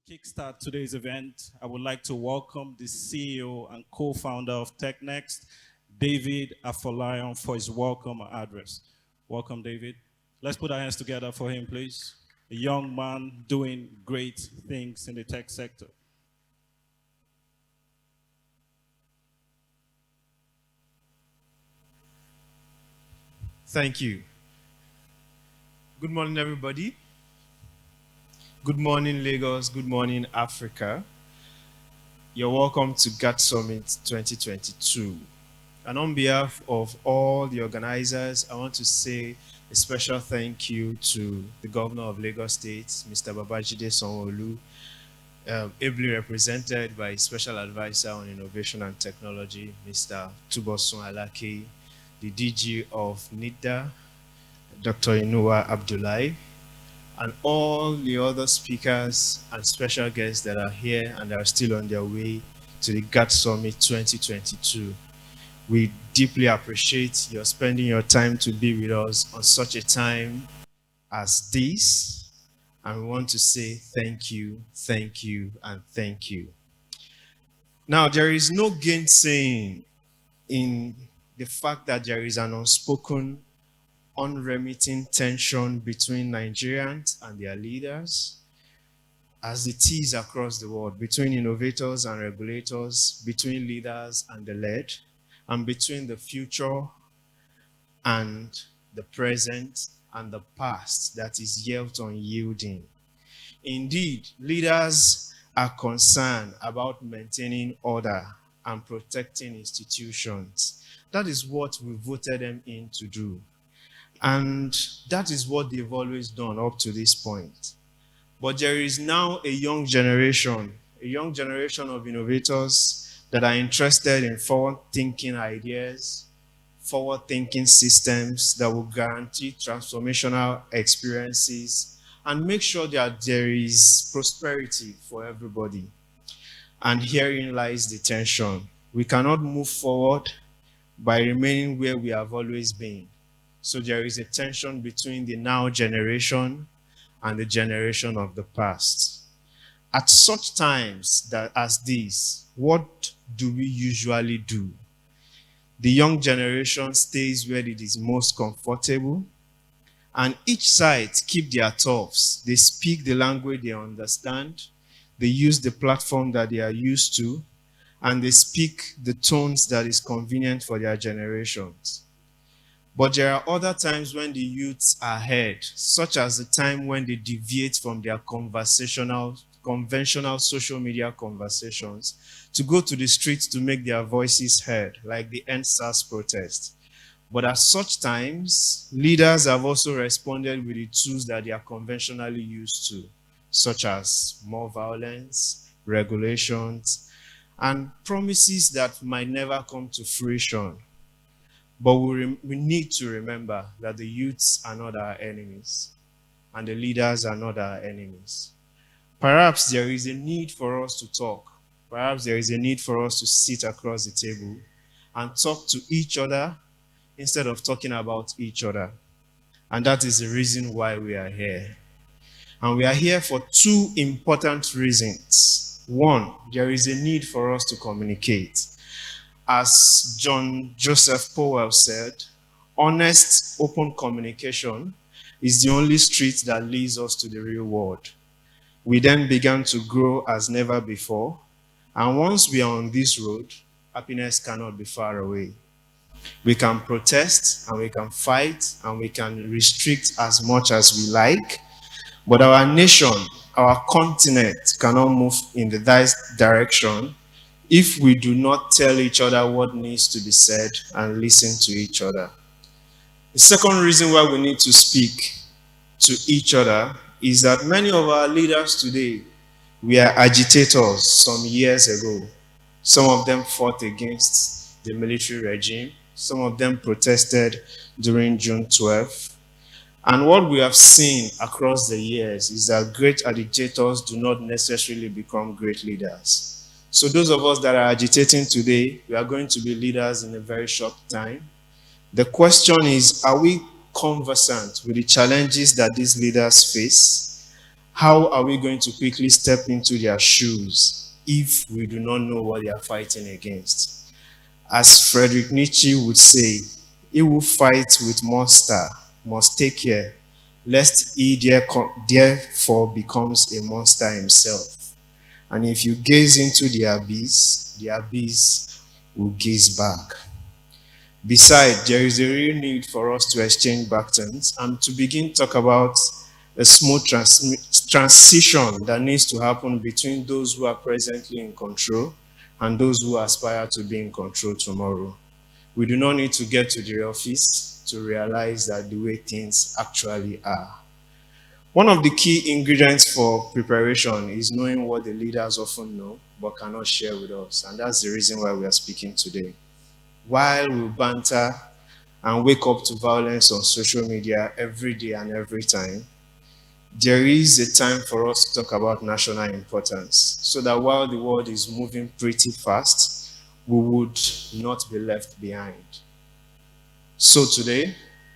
kickstart today's event, I would like to welcome the CEO and co-founder of Technext, David Afolayan, for his welcome address. Welcome, David. Let's put our hands together for him, please. A young man doing great things in the tech sector. Thank you. Good morning, everybody. Good morning, Lagos. Good morning, Africa. You're welcome to GAT Summit 2022. And on behalf of all the organizers, I want to say a special thank you to the Governor of Lagos State, Mr. Babajide Sanwo-Olu, ably represented by Special Advisor on Innovation and Technology, Mr. Tubosun Alake, the DG of NIDA, Dr. Inuwa Abdullahi, and all the other speakers and special guests that are here and are still on their way to the GAT Summit 2022. We deeply appreciate your spending your time to be with us on such a time as this. And we want to say thank you, and thank you. Now, there is no gainsaying in the fact that there is an unspoken, unremitting tension between Nigerians and their leaders, as it is across the world, between innovators and regulators, between leaders and the led, and between the future and the present and the past that is yet unyielding. Indeed, leaders are concerned about maintaining order and protecting institutions. That is what we voted them in to do. And that is what they've always done up to this point. But there is now a young generation of innovators that are interested in forward-thinking ideas, forward-thinking systems that will guarantee transformational experiences and make sure that there is prosperity for everybody. And herein lies the tension. We cannot move forward by remaining where we have always been. So there is a tension between the now generation and the generation of the past. At such times as these, what do we usually do? The young generation stays where it is most comfortable, and each side keep their turfs. They speak the language they understand, they use the platform that they are used to, and they speak the tones that is convenient for their generations. But there are other times when the youths are heard, such as the time when they deviate from their conventional social media conversations to go to the streets to make their voices heard, like the End SARS protest. But at such times, leaders have also responded with the tools that they are conventionally used to, such as more violence, regulations, and promises that might never come to fruition. But we need to remember that the youths are not our enemies, and the leaders are not our enemies. Perhaps there is a need for us to talk. Perhaps there is a need for us to sit across the table and talk to each other instead of talking about each other. And that is the reason why we are here. And we are here for two important reasons. One, there is a need for us to communicate. As John Joseph Powell said, honest, open communication is the only street that leads us to the real world. We then began to grow as never before. And once we are on this road, happiness cannot be far away. We can protest and we can fight and we can restrict as much as we like. But our nation, our continent cannot move in that direction if we do not tell each other what needs to be said and listen to each other. The second reason why we need to speak to each other is that many of our leaders today were agitators some years ago. Some of them fought against the military regime. Some of them protested during June 12th. And what we have seen across the years is that great agitators do not necessarily become great leaders. So those of us that are agitating today, we are going to be leaders in a very short time. The question is, are we conversant with the challenges that these leaders face? How are we going to quickly step into their shoes if we do not know what they are fighting against? As Friedrich Nietzsche would say, he who fights with monster must take care, lest he therefore becomes a monster himself. And if you gaze into the abyss will gaze back. Besides, there is a real need for us to exchange backtones and to begin to talk about a smooth transition that needs to happen between those who are presently in control and those who aspire to be in control tomorrow. We do not need to get to the office to realize that the way things actually are. One of the key ingredients for preparation is knowing what the leaders often know but cannot share with us. And that's the reason why we are speaking today. While we banter and wake up to violence on social media every day and every time, there is a time for us to talk about national importance so that while the world is moving pretty fast, we would not be left behind. So today,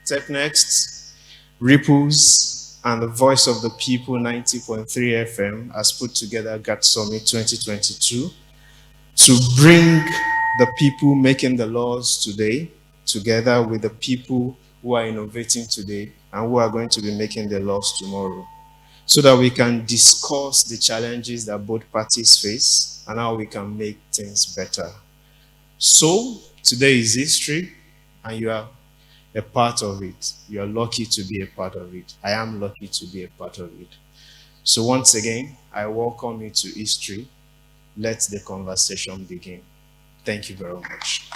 Technext, Ripples, and the Voice of the People 90.3 FM has put together GAT Summit 2022 to bring the people making the laws today together with the people who are innovating today and who are going to be making the laws tomorrow, so that we can discuss the challenges that both parties face and how we can make things better. So today is history and you are a part of it. You are lucky to be a part of it. I am lucky to be a part of it. So once again, I welcome you to history. Let the conversation begin. Thank you very much.